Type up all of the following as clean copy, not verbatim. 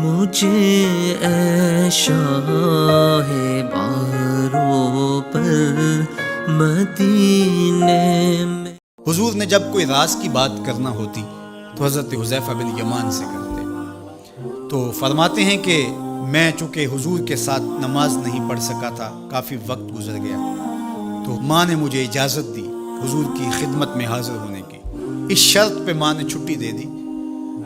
مجھے اے شاہ باروں پر مدینے میں۔ حضور نے جب کوئی راز کی بات کرنا ہوتی تو حضرت حذیفہ بن یمان سے کرتے، تو فرماتے ہیں کہ میں چونکہ حضور کے ساتھ نماز نہیں پڑھ سکا تھا، کافی وقت گزر گیا، تو ماں نے مجھے اجازت دی حضور کی خدمت میں حاضر ہونے کی۔ اس شرط پہ ماں نے چھٹی دے دی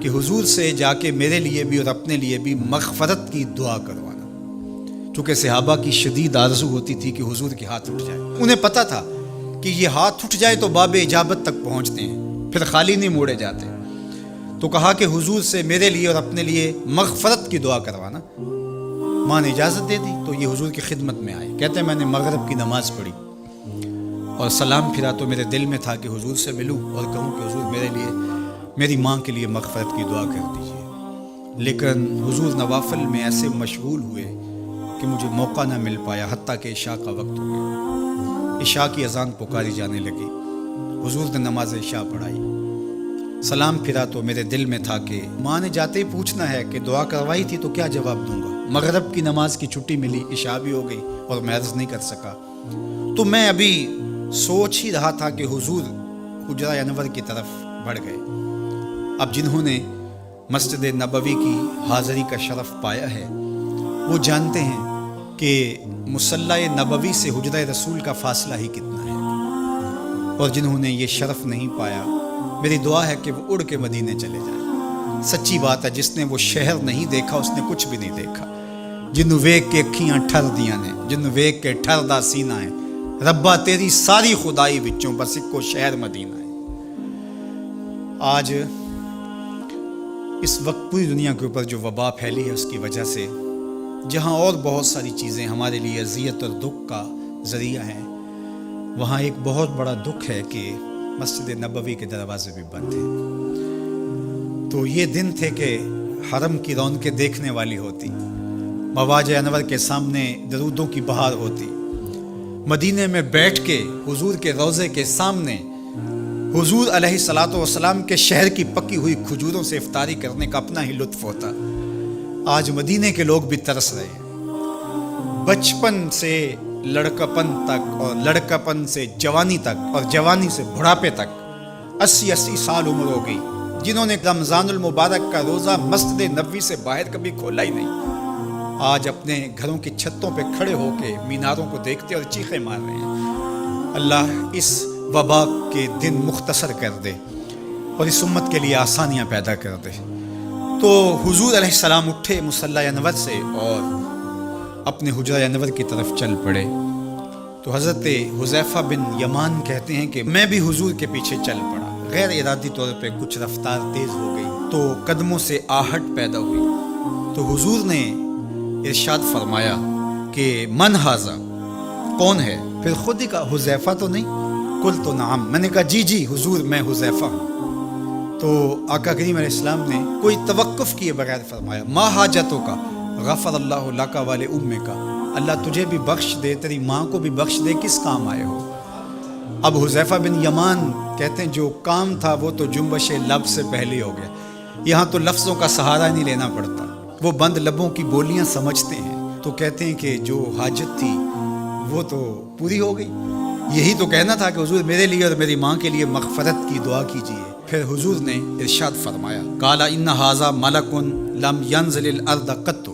کہ حضور سے جا کے میرے لیے بھی اور اپنے لیے بھی مغفرت کی دعا کروانا، چونکہ صحابہ کی شدید آرزو ہوتی تھی کہ حضور کے ہاتھ اٹھ جائے۔ انہیں پتہ تھا کہ یہ ہاتھ اٹھ جائے تو باب اجابت تک پہنچتے ہیں، پھر خالی نہیں موڑے جاتے۔ تو کہا کہ حضور سے میرے لیے اور اپنے لیے مغفرت کی دعا کروانا۔ ماں نے اجازت دے دی تو یہ حضور کی خدمت میں آئے۔ کہتے ہیں میں نے مغرب کی نماز پڑھی اور سلام پھرا تو میرے دل میں تھا کہ حضور سے ملوں اور کہوں کہ حضور میرے لیے، میری ماں کے لیے مغفرت کی دعا کر دیجیے، لیکن حضور نوافل میں ایسے مشغول ہوئے کہ مجھے موقع نہ مل پایا، حتیٰ کہ عشاء کا وقت ہو گیا۔ عشاء کی اذان پکاری جانے لگی، حضور نے نماز عشاء پڑھائی، سلام پھرا تو میرے دل میں تھا کہ ماں نے جاتے ہی پوچھنا ہے کہ دعا کروائی تھی تو کیا جواب دوں گا۔ مغرب کی نماز کی چھٹی ملی، عشاء بھی ہو گئی اور میں عرض نہیں کر سکا۔ تو میں ابھی سوچ ہی رہا تھا کہ حضور حجرہ انور کی طرف بڑھ گئے۔ اب جنہوں نے مسجد نبوی کی حاضری کا شرف پایا ہے وہ جانتے ہیں کہ مصلی نبوی سے حجرہ رسول کا فاصلہ ہی کتنا ہے، اور جنہوں نے یہ شرف نہیں پایا، میری دعا ہے کہ وہ اڑ کے مدینے چلے جائیں۔ سچی بات ہے، جس نے وہ شہر نہیں دیکھا اس نے کچھ بھی نہیں دیکھا۔ جنوں ویک کے اکھیاں ٹھر دیاں نے، جنوں ویک کے ٹھردا سینہ ہے، ربا تیری ساری خدائی وچوں بس اکو شہر مدینہ ہے۔ آج اس وقت پوری دنیا کے اوپر جو وبا پھیلی ہے اس کی وجہ سے، جہاں اور بہت ساری چیزیں ہمارے لیے اذیت اور دکھ کا ذریعہ ہیں، وہاں ایک بہت بڑا دکھ ہے کہ مسجد نبوی کے دروازے بھی بند ہیں۔ تو یہ دن تھے کہ حرم کی رونقیں دیکھنے والی ہوتی، مواج انور کے سامنے درودوں کی بہار ہوتی، مدینے میں بیٹھ کے حضور کے روضے کے سامنے حضور علیہ الصلوۃ والسلام کے شہر کی پکی ہوئی کھجوروں سے افطاری کرنے کا اپنا ہی لطف ہوتا۔ آج مدینے کے لوگ بھی ترس رہے ہیں، بچپن سے لڑکپن تک اور لڑکپن سے جوانی تک اور جوانی سے بڑھاپے تک 80 سال عمر ہو گئی، جنہوں نے رمضان المبارک کا روزہ مسجد نبوی سے باہر کبھی کھولا ہی نہیں، آج اپنے گھروں کی چھتوں پہ کھڑے ہو کے میناروں کو دیکھتے اور چیخیں مار رہے ہیں۔ اللہ اس وبا کے دن مختصر کر دے اور اس امت کے لیے آسانیاں پیدا کر دے۔ تو حضور علیہ السلام اٹھے مصلی انور سے اور اپنے حجرہ انور کی طرف چل پڑے۔ تو حضرت حذیفہ بن یمان کہتے ہیں کہ میں بھی حضور کے پیچھے چل پڑا، غیر ارادی طور پہ کچھ رفتار تیز ہو گئی تو قدموں سے آہٹ پیدا ہوئی۔ تو حضور نے ارشاد فرمایا کہ من ھذا، کون ہے؟ پھر خود ہی کہا حذیفہ تو نہیں؟ قلت تو نعم، میں نے کہا جی جی حضور میں حذیفہ ہوں۔ تو آقا کریم علیہ السلام نے کوئی توقف کیے بغیر فرمایا ما حاجتوں کا غفر اللہ لک ولی امک، اللہ تجھے بھی بخش دے، تیری ماں کو بھی بخش دے، کس کام آئے ہو؟ اب حذیفہ بن یمان کہتے ہیں جو کام تھا وہ تو جنبش لب سے پہلے ہو گیا، یہاں تو لفظوں کا سہارا نہیں لینا پڑتا، وہ بند لبوں کی بولیاں سمجھتے ہیں۔ تو کہتے ہیں کہ جو حاجت تھی وہ تو پوری ہو گئی، یہی تو کہنا تھا کہ حضور میرے لیے اور میری ماں کے لیے مغفرت کی دعا کیجیے۔ پھر حضور نے ارشاد فرمایا قال ان ھذا ملک لم ينزل الارض قط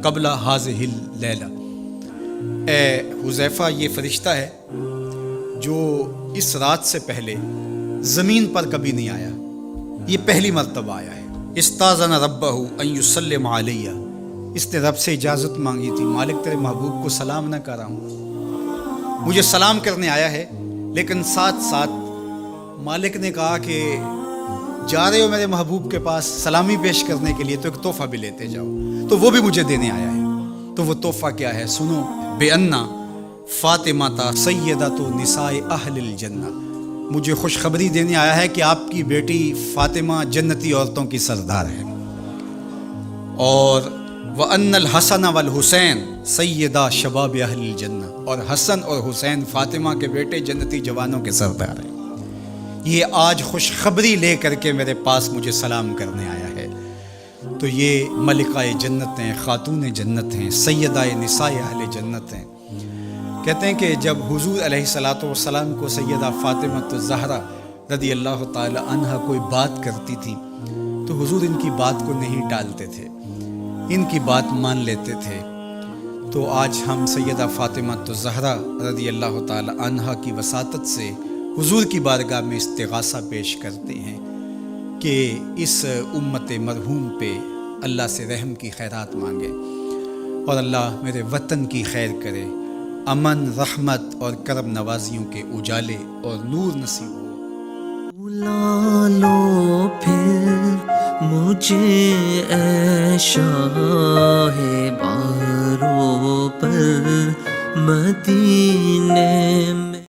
قبل هذه اللیلہ، اے حذیفہ یہ فرشتہ ہے جو اس رات سے پہلے زمین پر کبھی نہیں آیا، یہ پہلی مرتبہ آیا ہے۔ استاذن ربہ ان یسلم علی، اس نے رب سے اجازت مانگی تھی، مالک تیرے محبوب کو سلام نہ کر رہا ہوں، مجھے سلام کرنے آیا ہے، لیکن ساتھ ساتھ مالک نے کہا کہ جا رہے ہو میرے محبوب کے پاس سلامی پیش کرنے کے لیے تو ایک تحفہ بھی لیتے جاؤ، تو وہ بھی مجھے دینے آیا ہے۔ تو وہ تحفہ کیا ہے سنو، بے انا فاطمہ تا سیدۃ نساء اہل الجنہ، مجھے خوشخبری دینے آیا ہے کہ آپ کی بیٹی فاطمہ جنتی عورتوں کی سردار ہے، اور وَأَنَّ الْحَسَنَ وَالْحُسَيْنَ سَيِّدَا شَبَابِ أَهْلِ الْجَنَّةِ، اور حسن اور حسین فاطمہ کے بیٹے جنتی جوانوں کے سردار ہیں۔ یہ آج خوشخبری لے کر کے میرے پاس مجھے سلام کرنے آیا ہے۔ تو یہ ملکہ جنت ہیں، خاتون جنت ہیں، سیدہ نساء اہل جنت ہیں۔ کہتے ہیں کہ جب حضور علیہ الصلاۃ والسلام کو سیدہ فاطمہ الزہرا رضی اللہ تعالی عنہا کوئی بات کرتی تھی تو حضور ان کی بات کو نہیں ٹالتے تھے، ان کی بات مان لیتے تھے۔ تو آج ہم سیدہ فاطمہ الزہرا رضی اللہ تعالی عنہا کی وساطت سے حضور کی بارگاہ میں استغاثہ پیش کرتے ہیں کہ اس امت مرحوم پہ اللہ سے رحم کی خیرات مانگے اور اللہ میرے وطن کی خیر کرے، امن، رحمت اور کرم نوازیوں کے اجالے اور نور نصیب ہو۔ بلا لو پھر مجھے اے شاہ باروں پر مدینے میں